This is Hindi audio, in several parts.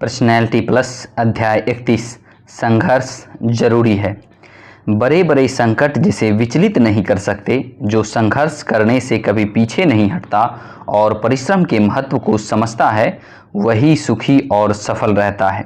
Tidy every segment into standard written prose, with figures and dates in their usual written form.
पर्सनैलिटी प्लस अध्याय 31 संघर्ष जरूरी है। बड़े बड़े संकट जिसे विचलित नहीं कर सकते, जो संघर्ष करने से कभी पीछे नहीं हटता और परिश्रम के महत्व को समझता है, वही सुखी और सफल रहता है।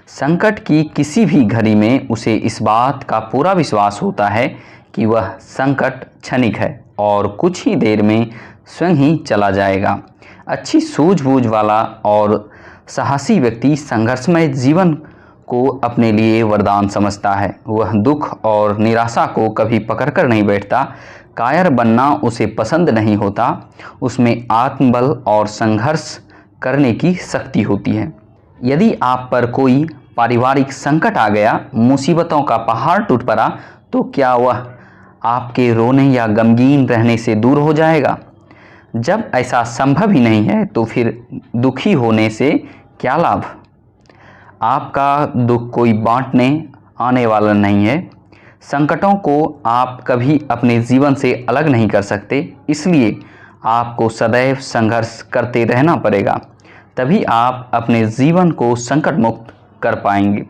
संकट की किसी भी घड़ी में उसे इस बात का पूरा विश्वास होता है कि वह संकट क्षणिक है और कुछ ही देर में स्वयं ही चला जाएगा। अच्छी सूझबूझ वाला और साहसी व्यक्ति संघर्षमय जीवन को अपने लिए वरदान समझता है। वह दुख और निराशा को कभी पकड़कर नहीं बैठता। कायर बनना उसे पसंद नहीं होता। उसमें आत्मबल और संघर्ष करने की शक्ति होती है। यदि आप पर कोई पारिवारिक संकट आ गया, मुसीबतों का पहाड़ टूट पड़ा, तो क्या वह आपके रोने या गमगीन रहने से दूर हो जाएगा? जब ऐसा संभव ही नहीं है, तो फिर दुखी होने से क्या लाभ? आपका दुख कोई बांटने आने वाला नहीं है। संकटों को आप कभी अपने जीवन से अलग नहीं कर सकते, इसलिए आपको सदैव संघर्ष करते रहना पड़ेगा। तभी आप अपने जीवन को संकट मुक्त कर पाएंगे।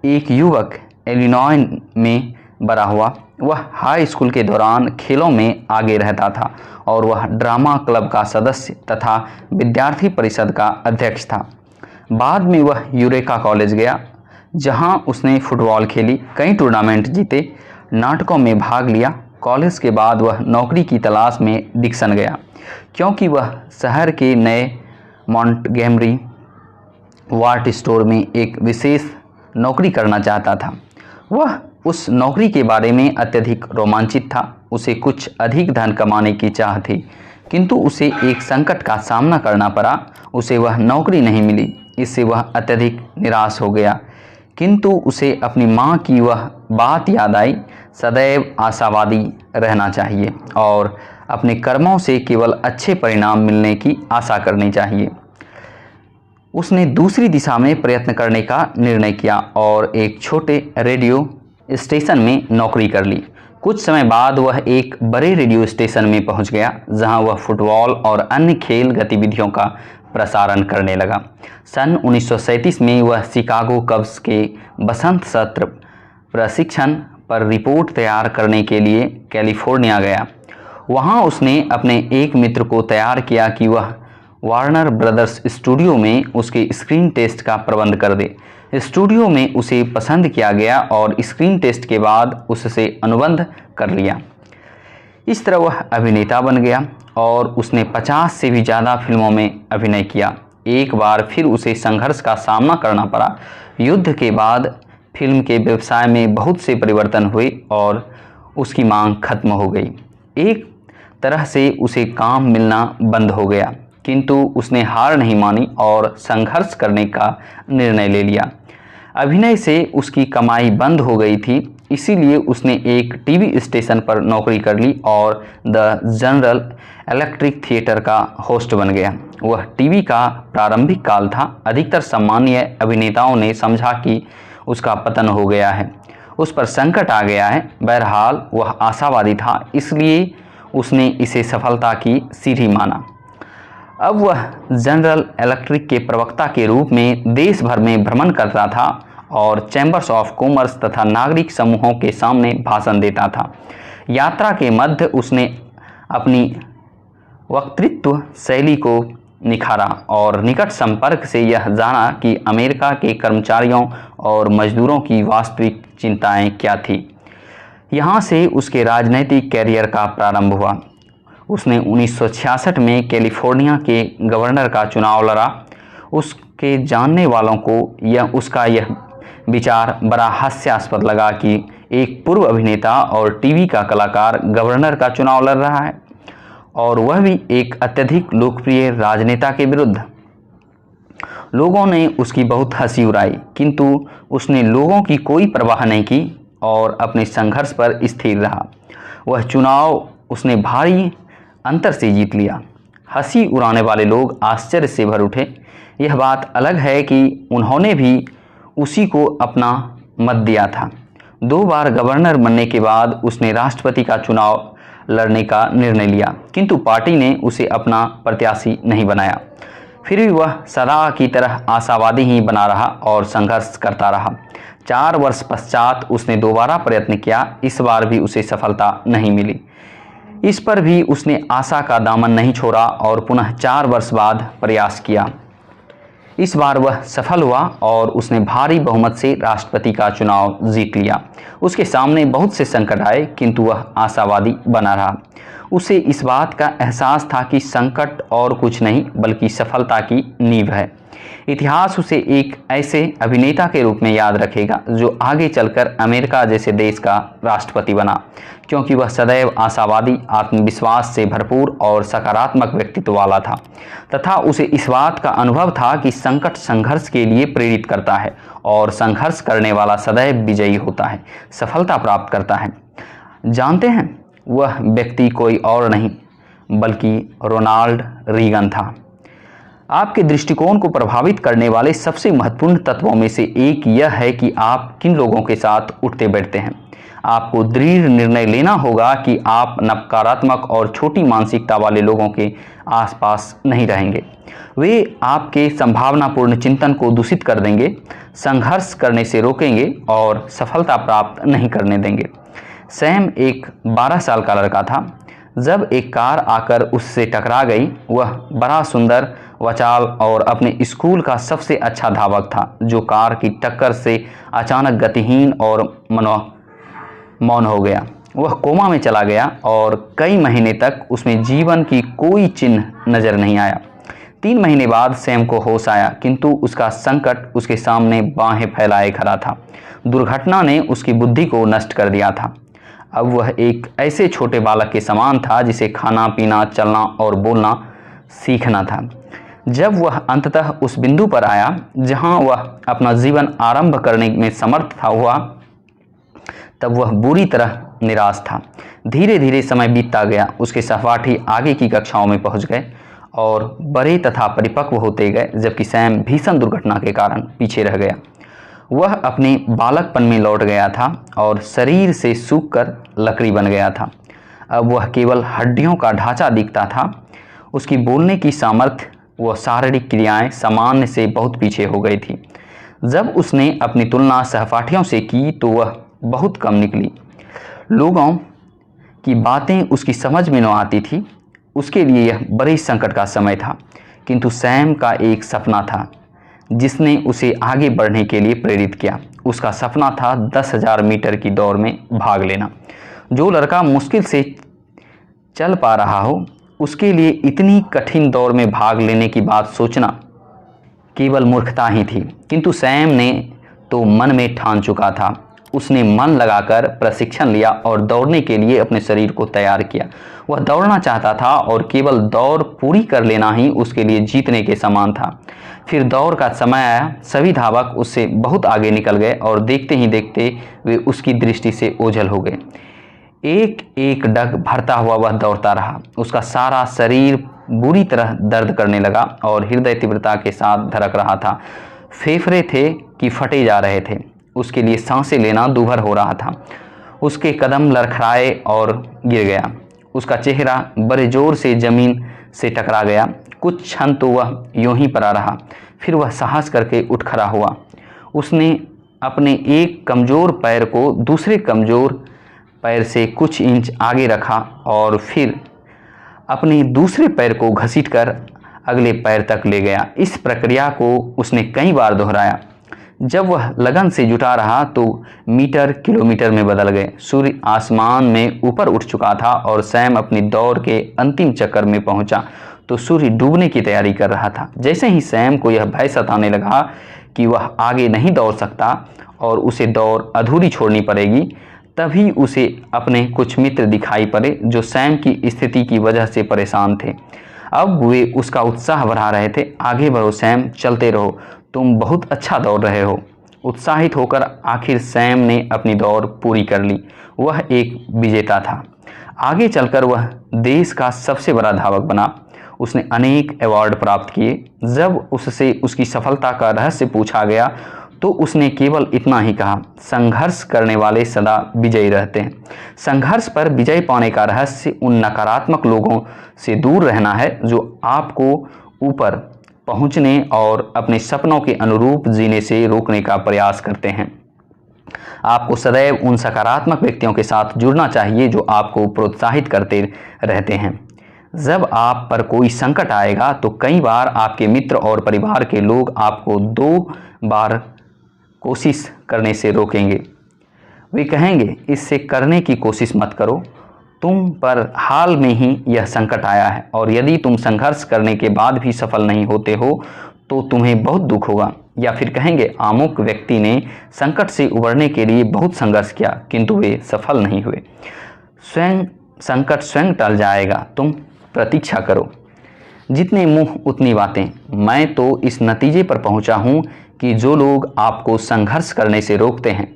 एक युवक इलिनॉय में बड़ा हुआ। वह हाई स्कूल के दौरान खेलों में आगे रहता था और वह ड्रामा क्लब का सदस्य तथा विद्यार्थी परिषद का अध्यक्ष था। बाद में वह यूरेका कॉलेज गया, जहां उसने फुटबॉल खेली, कई टूर्नामेंट जीते, नाटकों में भाग लिया। कॉलेज के बाद वह नौकरी की तलाश में डिक्सन गया, क्योंकि वह शहर के नए मॉन्टगेमरी वार्ट स्टोर में एक विशेष नौकरी करना चाहता था। वह उस नौकरी के बारे में अत्यधिक रोमांचित था। उसे कुछ अधिक धन कमाने की चाह थी, किंतु उसे एक संकट का सामना करना पड़ा। उसे वह नौकरी नहीं मिली। इससे वह अत्यधिक निराश हो गया, किंतु उसे अपनी माँ की वह बात याद आई, सदैव आशावादी रहना चाहिए और अपने कर्मों से केवल अच्छे परिणाम मिलने की आशा करनी चाहिए। उसने दूसरी दिशा में प्रयत्न करने का निर्णय किया और एक छोटे रेडियो स्टेशन में नौकरी कर ली। कुछ समय बाद वह एक बड़े रेडियो स्टेशन में पहुंच गया, जहां वह फुटबॉल और अन्य खेल गतिविधियों का प्रसारण करने लगा। सन 1937 में वह शिकागो कब्स के बसंत सत्र प्रशिक्षण पर रिपोर्ट तैयार करने के लिए कैलिफोर्निया गया। वहां उसने अपने एक मित्र को तैयार किया कि वह वार्नर ब्रदर्स स्टूडियो में उसके स्क्रीन टेस्ट का प्रबंध कर दे। स्टूडियो में उसे पसंद किया गया और स्क्रीन टेस्ट के बाद उससे अनुबंध कर लिया। इस तरह वह अभिनेता बन गया और उसने 50 से भी ज़्यादा फिल्मों में अभिनय किया। एक बार फिर उसे संघर्ष का सामना करना पड़ा। युद्ध के बाद फिल्म के व्यवसाय में बहुत से परिवर्तन हुए और उसकी मांग खत्म हो गई। एक तरह से उसे काम मिलना बंद हो गया, किंतु उसने हार नहीं मानी और संघर्ष करने का निर्णय ले लिया। अभिनय से उसकी कमाई बंद हो गई थी, इसीलिए उसने एक टीवी स्टेशन पर नौकरी कर ली और द जनरल इलेक्ट्रिक थिएटर का होस्ट बन गया। वह टीवी का प्रारंभिक काल था। अधिकतर सम्मानीय अभिनेताओं ने समझा कि उसका पतन हो गया है, उस पर संकट आ गया है। बहरहाल वह आशावादी था, इसलिए उसने इसे सफलता की सीढ़ी माना। अब वह जनरल इलेक्ट्रिक के प्रवक्ता के रूप में देश भर में भ्रमण करता था और चैम्बर्स ऑफ कॉमर्स तथा नागरिक समूहों के सामने भाषण देता था। यात्रा के मध्य उसने अपनी वक्तृत्व शैली को निखारा और निकट संपर्क से यह जाना कि अमेरिका के कर्मचारियों और मजदूरों की वास्तविक चिंताएं क्या थी। यहाँ से उसके राजनैतिक कैरियर का प्रारंभ हुआ। उसने 1966 में कैलिफोर्निया के गवर्नर का चुनाव लड़ा। उसके जानने वालों को उसका यह विचार बड़ा हास्यास्पद लगा कि एक पूर्व अभिनेता और टीवी का कलाकार गवर्नर का चुनाव लड़ रहा है, और वह भी एक अत्यधिक लोकप्रिय राजनेता के विरुद्ध। लोगों ने उसकी बहुत हंसी उड़ाई, किंतु उसने लोगों की कोई परवाह नहीं की और अपने संघर्ष पर स्थिर रहा। वह चुनाव उसने भारी अंतर से जीत लिया। हंसी उड़ाने वाले लोग आश्चर्य से भर उठे। यह बात अलग है कि उन्होंने भी उसी को अपना मत दिया था। 2 बार गवर्नर बनने के बाद उसने राष्ट्रपति का चुनाव लड़ने का निर्णय लिया, किंतु पार्टी ने उसे अपना प्रत्याशी नहीं बनाया। फिर भी वह सदा की तरह आशावादी ही बना रहा और संघर्ष करता रहा। 4 वर्ष पश्चात उसने दोबारा प्रयत्न किया। इस बार भी उसे सफलता नहीं मिली। इस पर भी उसने आशा का दामन नहीं छोड़ा और पुनः 4 वर्ष बाद प्रयास किया। इस बार वह सफल हुआ और उसने भारी बहुमत से राष्ट्रपति का चुनाव जीत लिया। उसके सामने बहुत से संकट आए, किंतु वह आशावादी बना रहा। उसे इस बात का एहसास था कि संकट और कुछ नहीं बल्कि सफलता की नींव है। इतिहास उसे एक ऐसे अभिनेता के रूप में याद रखेगा जो आगे चलकर अमेरिका जैसे देश का राष्ट्रपति बना, क्योंकि वह सदैव आशावादी, आत्मविश्वास से भरपूर और सकारात्मक व्यक्तित्व वाला था तथा उसे इस बात का अनुभव था कि संकट संघर्ष के लिए प्रेरित करता है और संघर्ष करने वाला सदैव विजयी होता है, सफलता प्राप्त करता है। जानते हैं, वह व्यक्ति कोई और नहीं बल्कि रोनाल्ड रीगन था। आपके दृष्टिकोण को प्रभावित करने वाले सबसे महत्वपूर्ण तत्वों में से एक यह है कि आप किन लोगों के साथ उठते बैठते हैं। आपको दृढ़ निर्णय लेना होगा कि आप नकारात्मक और छोटी मानसिकता वाले लोगों के आसपास नहीं रहेंगे। वे आपके संभावनापूर्ण चिंतन को दूषित कर देंगे, संघर्ष करने से रोकेंगे और सफलता प्राप्त नहीं करने देंगे। सैम एक 12 साल का लड़का था जब एक कार आकर उससे टकरा गई। वह बड़ा सुंदर, वचाल और अपने स्कूल का सबसे अच्छा धावक था, जो कार की टक्कर से अचानक गतिहीन और मौन हो गया। वह कोमा में चला गया और कई महीने तक उसमें जीवन की कोई चिन्ह नजर नहीं आया। 3 महीने बाद सैम को होश आया, किंतु उसका संकट उसके सामने बाहें फैलाए खड़ा था। दुर्घटना ने उसकी बुद्धि को नष्ट कर दिया था। अब वह एक ऐसे छोटे बालक के समान था जिसे खाना पीना, चलना और बोलना सीखना था। जब वह अंततः उस बिंदु पर आया जहां वह अपना जीवन आरंभ करने में समर्थ हुआ, तब वह बुरी तरह निराश था। धीरे धीरे समय बीतता गया। उसके सहपाठी आगे की कक्षाओं में पहुंच गए और बड़े तथा परिपक्व होते गए, जबकि सैम भीषण दुर्घटना के कारण पीछे रह गया। वह अपने बालकपन में लौट गया था और शरीर से सूखकर लकड़ी बन गया था। अब वह केवल हड्डियों का ढांचा दिखता था। उसकी बोलने की सामर्थ्य व शारीरिक क्रियाएं सामान्य से बहुत पीछे हो गई थी। जब उसने अपनी तुलना सहपाठियों से की तो वह बहुत कम निकली। लोगों की बातें उसकी समझ में न आती थी। उसके लिए यह बड़े संकट का समय था, किंतु सैम का एक सपना था जिसने उसे आगे बढ़ने के लिए प्रेरित किया। उसका सपना था 10,000 मीटर की दौड़ में भाग लेना। जो लड़का मुश्किल से चल पा रहा हो, उसके लिए इतनी कठिन दौड़ में भाग लेने की बात सोचना केवल मूर्खता ही थी। किंतु सैम ने तो मन में ठान चुका था। उसने मन लगाकर प्रशिक्षण लिया और दौड़ने के लिए अपने शरीर को तैयार किया। वह दौड़ना चाहता था और केवल दौड़ पूरी कर लेना ही उसके लिए जीतने के समान था। फिर दौड़ का समय आया। सभी धावक उससे बहुत आगे निकल गए और देखते ही देखते वे उसकी दृष्टि से ओझल हो गए। एक एक डग भरता हुआ वह दौड़ता रहा। उसका सारा शरीर बुरी तरह दर्द करने लगा और हृदय तीव्रता के साथ धड़क रहा था। फेफड़े थे कि फटे जा रहे थे। उसके लिए सांसें लेना दूभर हो रहा था। उसके कदम लड़खड़ाए और गिर गया। उसका चेहरा बड़े जोर से जमीन से टकरा गया। कुछ क्षण तो वह यूं ही पड़ा रहा। फिर वह साहस करके उठ खड़ा हुआ। उसने अपने एक कमज़ोर पैर को दूसरे कमज़ोर पैर से कुछ इंच आगे रखा और फिर अपने दूसरे पैर को घसीटकर अगले पैर तक ले गया। इस प्रक्रिया को उसने कई बार दोहराया। जब वह लगन से जुटा रहा तो मीटर किलोमीटर में बदल गए। सूर्य आसमान में ऊपर उठ चुका था और सैम अपनी दौड़ के अंतिम चक्कर में पहुंचा तो सूर्य डूबने की तैयारी कर रहा था। जैसे ही सैम को यह भय सताने लगा कि वह आगे नहीं दौड़ सकता और उसे दौड़ अधूरी छोड़नी पड़ेगी, तभी उसे अपने कुछ मित्र दिखाई पड़े जो सैम की स्थिति की वजह से परेशान थे। अब वे उसका उत्साह बढ़ा रहे थे। आगे बढ़ो सैम, चलते रहो, तुम बहुत अच्छा दौड़ रहे हो। उत्साहित होकर आखिर सैम ने अपनी दौड़ पूरी कर ली। वह एक विजेता था। आगे चलकर वह देश का सबसे बड़ा धावक बना। उसने अनेक अवार्ड प्राप्त किए। जब उससे उसकी सफलता का रहस्य पूछा गया तो उसने केवल इतना ही कहा, संघर्ष करने वाले सदा विजयी रहते हैं। संघर्ष पर विजय पाने का रहस्य उन नकारात्मक लोगों से दूर रहना है जो आपको ऊपर पहुंचने और अपने सपनों के अनुरूप जीने से रोकने का प्रयास करते हैं। आपको सदैव उन सकारात्मक व्यक्तियों के साथ जुड़ना चाहिए जो आपको प्रोत्साहित करते रहते हैं। जब आप पर कोई संकट आएगा तो कई बार आपके मित्र और परिवार के लोग आपको 2 बार कोशिश करने से रोकेंगे। वे कहेंगे, इससे करने की कोशिश मत करो, तुम पर हाल में ही यह संकट आया है और यदि तुम संघर्ष करने के बाद भी सफल नहीं होते हो तो तुम्हें बहुत दुख होगा। या फिर कहेंगे, अमुक व्यक्ति ने संकट से उबरने के लिए बहुत संघर्ष किया किंतु वे सफल नहीं हुए। संकट स्वयं टल जाएगा, तुम प्रतीक्षा करो। जितने मुंह उतनी बातें। मैं तो इस नतीजे पर पहुंचा हूं कि जो लोग आपको संघर्ष करने से रोकते हैं,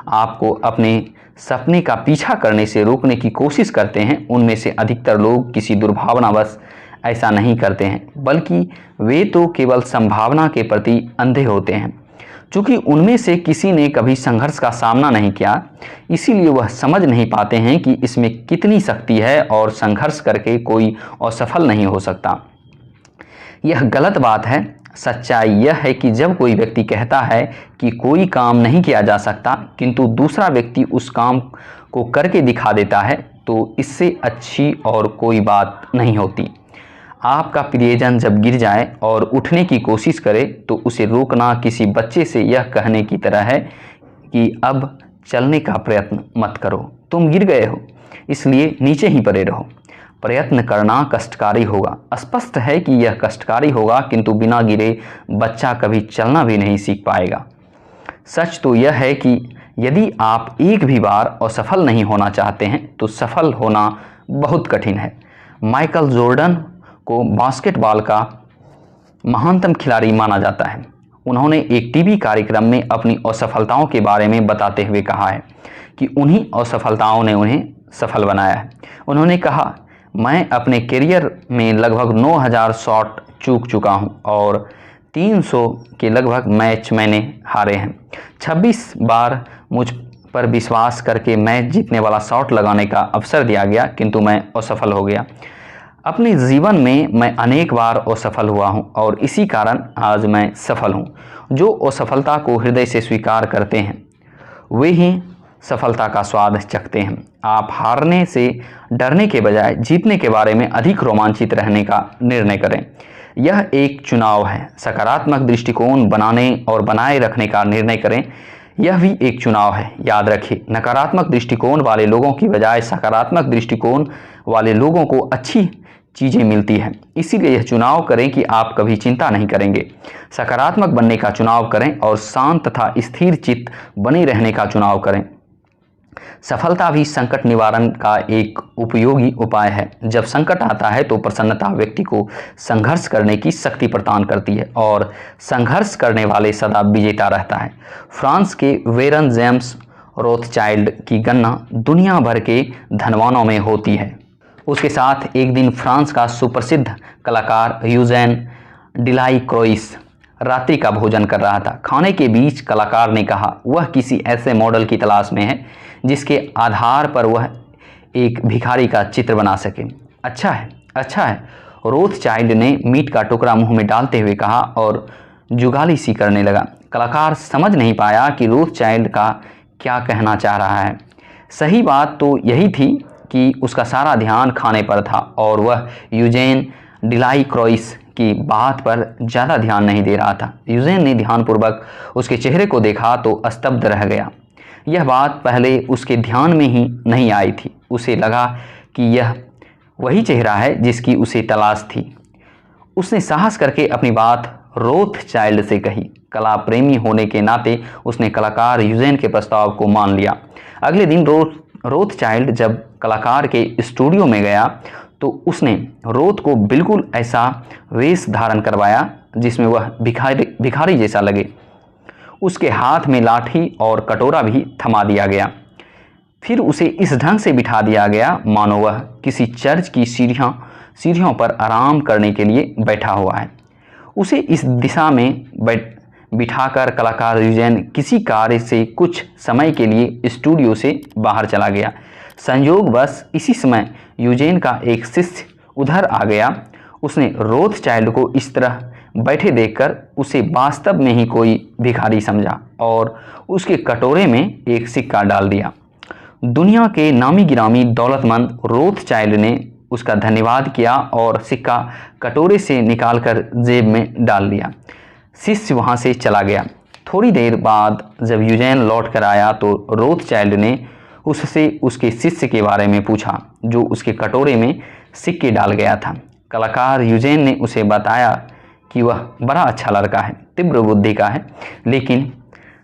आपको अपने सपने का पीछा करने से रोकने की कोशिश करते हैं, उनमें से अधिकतर लोग किसी दुर्भावनावश ऐसा नहीं करते हैं, बल्कि वे तो केवल संभावना के प्रति अंधे होते हैं। चूँकि उनमें से किसी ने कभी संघर्ष का सामना नहीं किया, इसीलिए वह समझ नहीं पाते हैं कि इसमें कितनी शक्ति है और संघर्ष करके कोई असफल नहीं हो सकता। यह गलत बात है। सच्चाई यह है कि जब कोई व्यक्ति कहता है कि कोई काम नहीं किया जा सकता किंतु दूसरा व्यक्ति उस काम को करके दिखा देता है, तो इससे अच्छी और कोई बात नहीं होती। आपका प्रियजन जब गिर जाए और उठने की कोशिश करे तो उसे रोकना किसी बच्चे से यह कहने की तरह है कि अब चलने का प्रयत्न मत करो, तुम गिर गए हो, इसलिए नीचे ही पड़े रहो। प्रयत्न करना कष्टकारी होगा। स्पष्ट है कि यह कष्टकारी होगा, किंतु बिना गिरे बच्चा कभी चलना भी नहीं सीख पाएगा। सच तो यह है कि यदि आप एक भी बार असफल नहीं होना चाहते हैं तो सफल होना बहुत कठिन है। माइकल जॉर्डन को बास्केटबॉल का महानतम खिलाड़ी माना जाता है। उन्होंने एक टीवी कार्यक्रम में अपनी असफलताओं के बारे में बताते हुए कहा है कि उन्हीं असफलताओं ने उन्हें सफल बनाया है। उन्होंने कहा, मैं अपने करियर में लगभग 9000 शॉट चूक चुका हूं और 300 के लगभग मैच मैंने हारे हैं। 26 बार मुझ पर विश्वास करके मैच जीतने वाला शॉट लगाने का अवसर दिया गया किंतु मैं असफल हो गया। अपने जीवन में मैं अनेक बार असफल हुआ हूं और इसी कारण आज मैं सफल हूं। जो असफलता को हृदय से स्वीकार करते हैं वे ही सफलता का स्वाद चखते हैं। आप हारने से डरने के बजाय जीतने के बारे में अधिक रोमांचित रहने का निर्णय करें। यह एक चुनाव है। सकारात्मक दृष्टिकोण बनाने और बनाए रखने का निर्णय करें, यह भी एक चुनाव है। याद रखिए, नकारात्मक दृष्टिकोण वाले लोगों की बजाय सकारात्मक दृष्टिकोण वाले लोगों को अच्छी चीज़ें मिलती हैं। इसीलिए यह चुनाव करें कि आप कभी चिंता नहीं करेंगे। सकारात्मक बनने का चुनाव करें और शांत तथा स्थिर चित्त बने रहने का चुनाव करें। सफलता भी संकट निवारण का एक उपयोगी उपाय है। जब संकट आता है तो प्रसन्नता व्यक्ति को संघर्ष करने की शक्ति प्रदान करती है और संघर्ष करने वाले सदा विजेता रहता है। फ्रांस के वेरन जेम्स रोथचाइल्ड की गणना दुनिया भर के धनवानों में होती है। उसके साथ एक दिन फ्रांस का सुप्रसिद्ध कलाकार यूजेन डिलाक्रोइस रात्रि का भोजन कर रहा था। खाने के बीच कलाकार ने कहा, वह किसी ऐसे मॉडल की तलाश में है जिसके आधार पर वह एक भिखारी का चित्र बना सके। अच्छा है, अच्छा है, रोथचाइल्ड ने मीट का टुकड़ा मुंह में डालते हुए कहा और जुगाली सी करने लगा। कलाकार समझ नहीं पाया कि रोथचाइल्ड का क्या कहना चाह रहा है। सही बात तो यही थी कि उसका सारा ध्यान खाने पर था और वह यूजेन डिलाक्रोइस की बात पर ज़्यादा ध्यान नहीं दे रहा था। यूजेन ने ध्यानपूर्वक उसके चेहरे को देखा तो स्तब्ध रह गया। यह बात पहले उसके ध्यान में ही नहीं आई थी। उसे लगा कि यह वही चेहरा है जिसकी उसे तलाश थी। उसने साहस करके अपनी बात रोथचाइल्ड से कही। कला प्रेमी होने के नाते उसने कलाकार यूजेन के प्रस्ताव को मान लिया। अगले दिन रोथचाइल्ड जब कलाकार के स्टूडियो में गया तो उसने रोथ को बिल्कुल ऐसा वेश धारण करवाया जिसमें वह भिखारी जैसा लगे। उसके हाथ में लाठी और कटोरा भी थमा दिया गया। फिर उसे इस ढंग से बिठा दिया गया मानो वह किसी चर्च की सीढ़ियों पर आराम करने के लिए बैठा हुआ है। उसे इस दिशा में बिठाकर कलाकार यूजेन किसी कार्य से कुछ समय के लिए स्टूडियो से बाहर चला गया। संयोगवश इसी समय यूजेन का एक शिष्य उधर आ गया। उसने रोथचाइल्ड को इस तरह बैठे देखकर उसे वास्तव में ही कोई भिखारी समझा और उसके कटोरे में एक सिक्का डाल दिया। दुनिया के नामी गिरामी दौलतमंद रोथचाइल्ड ने उसका धन्यवाद किया और सिक्का कटोरे से निकालकर जेब में डाल दिया। शिष्य वहां से चला गया। थोड़ी देर बाद जब यूजेन लौट कर आया तो रोथचाइल्ड ने उससे उसके शिष्य के बारे में पूछा जो उसके कटोरे में सिक्के डाल गया था। कलाकार यूजेन ने उसे बताया कि वह बड़ा अच्छा लड़का है, तीव्र बुद्धि का है, लेकिन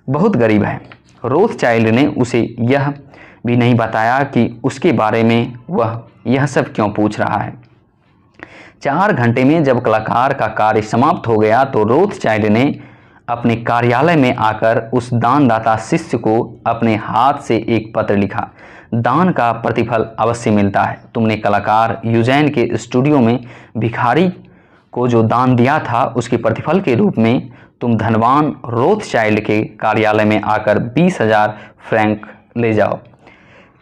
बहुत गरीब है। रोथचाइल्ड ने उसे यह भी नहीं बताया कि उसके बारे में वह यह सब क्यों पूछ रहा है। 4 घंटे में जब कलाकार का कार्य समाप्त हो गया तो रोथचाइल्ड ने अपने कार्यालय में आकर उस दानदाता शिष्य को अपने हाथ से एक पत्र लिखा। दान का प्रतिफल अवश्य मिलता है। तुमने कलाकार यूजेन के स्टूडियो में भिखारी को जो दान दिया था उसके प्रतिफल के रूप में तुम धनवान रोथचाइल्ड के कार्यालय में आकर 20,000 फ्रैंक ले जाओ।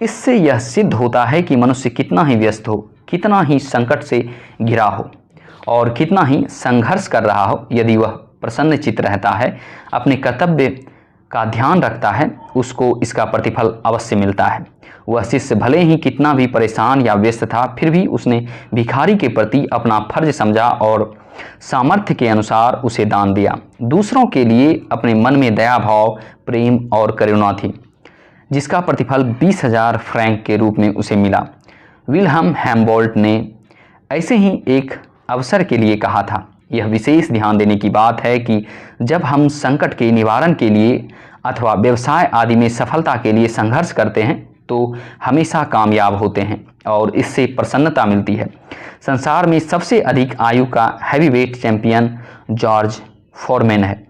इससे यह सिद्ध होता है कि मनुष्य कितना ही व्यस्त हो, कितना ही संकट से घिरा हो और कितना ही संघर्ष कर रहा हो, यदि वह प्रसन्नचित्त रहता है, अपने कर्तव्य का ध्यान रखता है, उसको इसका प्रतिफल अवश्य मिलता है। वह शिष्य भले ही कितना भी परेशान या व्यस्त था, फिर भी उसने भिखारी के प्रति अपना फर्ज समझा और सामर्थ्य के अनुसार उसे दान दिया। दूसरों के लिए अपने मन में दया भाव, प्रेम और करुणा थी, जिसका प्रतिफल 20,000 फ्रैंक के रूप में उसे मिला। विल्हम हैम्बोल्ट ने ऐसे ही एक अवसर के लिए कहा था, यह विशेष ध्यान देने की बात है कि जब हम संकट के निवारण के लिए अथवा व्यवसाय आदि में सफलता के लिए संघर्ष करते हैं तो हमेशा कामयाब होते हैं और इससे प्रसन्नता मिलती है। संसार में सबसे अधिक आयु का हैवीवेट चैंपियन जॉर्ज फोरमैन है।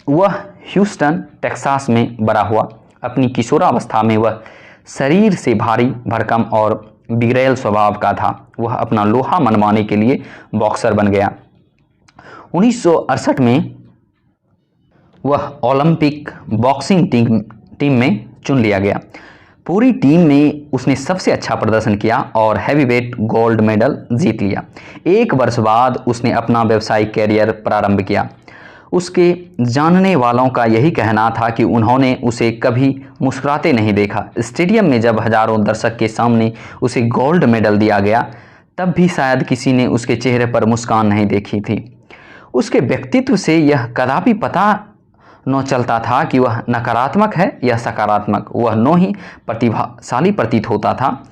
वह ह्यूस्टन टेक्सास में बड़ा हुआ। अपनी किशोरावस्था में वह शरीर से भारी भरकम और बिगड़ैल स्वभाव का था। वह अपना लोहा मनवाने के लिए बॉक्सर बन गया। 1968 में वह ओलंपिक बॉक्सिंग टीम में चुन लिया गया। पूरी टीम में उसने सबसे अच्छा प्रदर्शन किया और हैवीवेट गोल्ड मेडल जीत लिया। 1 वर्ष बाद उसने अपना व्यावसायिक कैरियर प्रारंभ किया। उसके जानने वालों का यही कहना था कि उन्होंने उसे कभी मुस्कुराते नहीं देखा। स्टेडियम में जब हजारों दर्शक के सामने उसे गोल्ड मेडल दिया गया तब भी शायद किसी ने उसके चेहरे पर मुस्कान नहीं देखी थी। उसके व्यक्तित्व से यह कदापि पता न चलता था कि वह नकारात्मक है या सकारात्मक। वह नो ही प्रतिभाशाली प्रतीत होता था।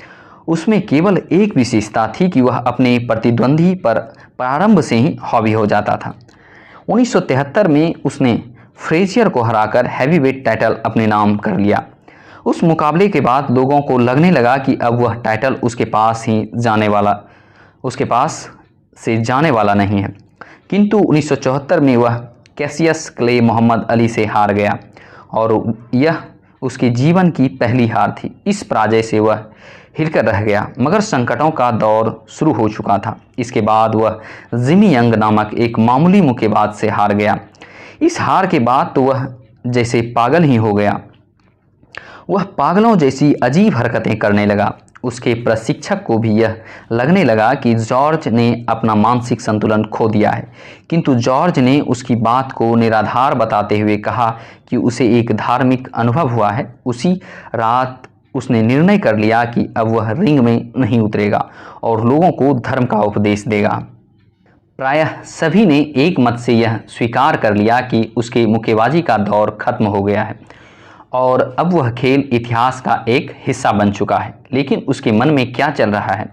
उसमें केवल एक विशेषता थी कि वह अपने प्रतिद्वंदी पर प्रारंभ से ही हावी हो जाता था। 1973 में उसने फ्रेजियर को हराकर हैवीवेट टाइटल अपने नाम कर लिया। उस मुकाबले के बाद लोगों को लगने लगा कि अब वह टाइटल उसके पास से जाने वाला नहीं है, किंतु 1974 में वह कैसियस क्ले मोहम्मद अली से हार गया और यह उसके जीवन की पहली हार थी। इस पराजय से वह हिलकर रह गया, मगर संकटों का दौर शुरू हो चुका था। इसके बाद वह जिमी यंग नामक एक मामूली मुक्केबाज से हार गया। इस हार के बाद तो वह जैसे पागल ही हो गया। वह पागलों जैसी अजीब हरकतें करने लगा। उसके प्रशिक्षक को भी यह लगने लगा कि जॉर्ज ने अपना मानसिक संतुलन खो दिया है, किंतु जॉर्ज ने उसकी बात को निराधार बताते हुए कहा कि उसे एक धार्मिक अनुभव हुआ है। उसी रात उसने निर्णय कर लिया कि अब वह रिंग में नहीं उतरेगा और लोगों को धर्म का उपदेश देगा। प्रायः सभी ने एक मत से यह स्वीकार कर लिया कि उसके मुक्केबाजी का दौर खत्म हो गया है और अब वह खेल इतिहास का एक हिस्सा बन चुका है। लेकिन उसके मन में क्या चल रहा है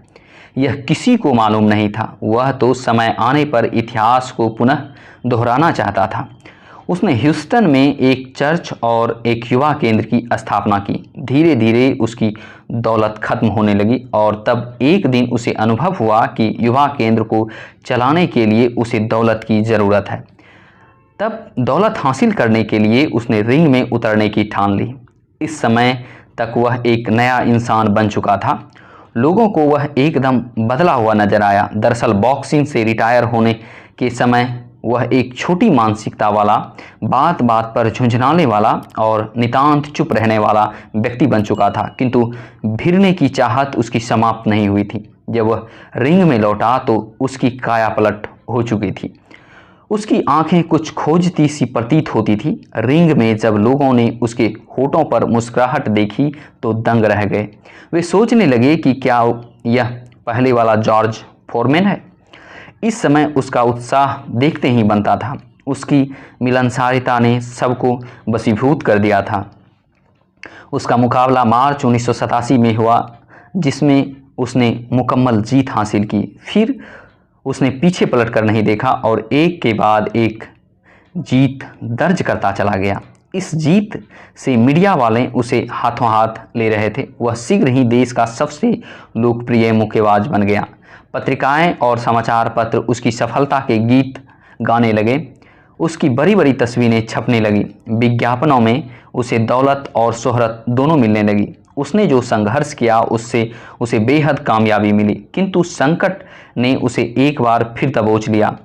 यह किसी को मालूम नहीं था। वह तो समय आने पर इतिहास को पुनः दोहराना चाहता था। उसने ह्यूस्टन में एक चर्च और एक युवा केंद्र की स्थापना की। धीरे धीरे उसकी दौलत खत्म होने लगी और तब एक दिन उसे अनुभव हुआ कि युवा केंद्र को चलाने के लिए उसे दौलत की ज़रूरत है। तब दौलत हासिल करने के लिए उसने रिंग में उतरने की ठान ली। इस समय तक वह एक नया इंसान बन चुका था। लोगों को वह एकदम बदला हुआ नजर आया। दरअसल बॉक्सिंग से रिटायर होने के समय वह एक छोटी मानसिकता वाला, बात बात पर झुंझुनाने वाला और नितांत चुप रहने वाला व्यक्ति बन चुका था, किंतु भिड़ने की चाहत उसकी समाप्त नहीं हुई थी। जब वह रिंग में लौटा तो उसकी काया पलट हो चुकी थी। उसकी आंखें कुछ खोजती सी प्रतीत होती थी। रिंग में जब लोगों ने उसके होठों पर मुस्कुराहट देखी तो दंग रह गए। वे सोचने लगे कि क्या यह पहले वाला जॉर्ज फोरमैन है। इस समय उसका उत्साह देखते ही बनता था। उसकी मिलनसारिता ने सबको वशीभूत कर दिया था। उसका मुकाबला मार्च 1987 में हुआ, जिसमें उसने मुकम्मल जीत हासिल की। फिर उसने पीछे पलट कर नहीं देखा और एक के बाद एक जीत दर्ज करता चला गया। इस जीत से मीडिया वाले उसे हाथों हाथ ले रहे थे। वह शीघ्र ही देश का सबसे लोकप्रिय मुक्केबाज बन गया। पत्रिकाएं और समाचार पत्र उसकी सफलता के गीत गाने लगे। उसकी बड़ी बड़ी तस्वीरें छपने लगी। विज्ञापनों में उसे दौलत और शोहरत दोनों मिलने लगी। उसने जो संघर्ष किया उससे उसे बेहद कामयाबी मिली, किंतु संकट ने उसे एक बार फिर दबोच लिया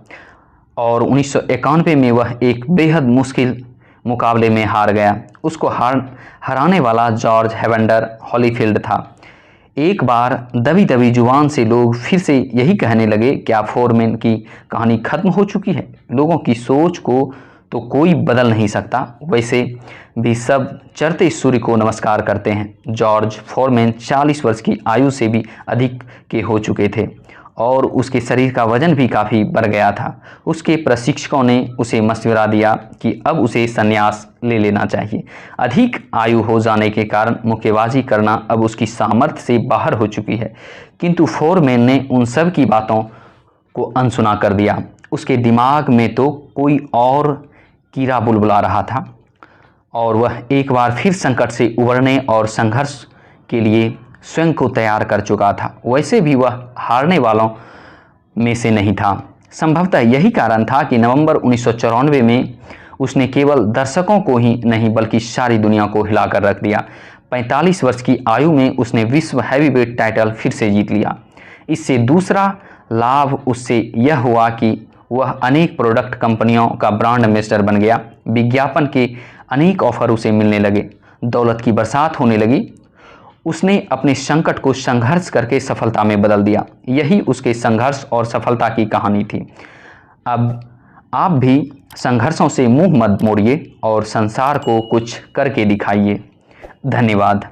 और 1991 में वह एक बेहद मुश्किल मुकाबले में हार गया। उसको हराने वाला जॉर्ज हेवेंडर हॉलीफील्ड था। एक बार दबी दबी जुबान से लोग फिर से यही कहने लगे, क्या फोरमैन की कहानी खत्म हो चुकी है? लोगों की सोच को तो कोई बदल नहीं सकता। वैसे भी सब चढ़ते सूर्य को नमस्कार करते हैं। जॉर्ज फोरमैन 40 वर्ष की आयु से भी अधिक के हो चुके थे और उसके शरीर का वजन भी काफ़ी बढ़ गया था। उसके प्रशिक्षकों ने उसे मशवरा दिया कि अब उसे संन्यास ले लेना चाहिए। अधिक आयु हो जाने के कारण मुक्केबाजी करना अब उसकी सामर्थ्य से बाहर हो चुकी है, किंतु फोरमैन ने उन सब की बातों को अनसुना कर दिया। उसके दिमाग में तो कोई और कीड़ा बुलबुला रहा था और वह एक बार फिर संकट से उबरने और संघर्ष के लिए स्वयं को तैयार कर चुका था। वैसे भी वह हारने वालों में से नहीं था। संभवतः यही कारण था कि नवंबर 1994 में उसने केवल दर्शकों को ही नहीं बल्कि सारी दुनिया को हिलाकर रख दिया। 45 वर्ष की आयु में उसने विश्व हैवीवेट टाइटल फिर से जीत लिया। इससे दूसरा लाभ उससे यह हुआ कि वह अनेक प्रोडक्ट कंपनियों का ब्रांड एम्बेसडर बन गया। विज्ञापन के अनेक ऑफर उसे मिलने लगे। दौलत की बरसात होने लगी। उसने अपने संकट को संघर्ष करके सफलता में बदल दिया। यही उसके संघर्ष और सफलता की कहानी थी। अब आप भी संघर्षों से मुंह मत मोड़िए और संसार को कुछ करके दिखाइए। धन्यवाद।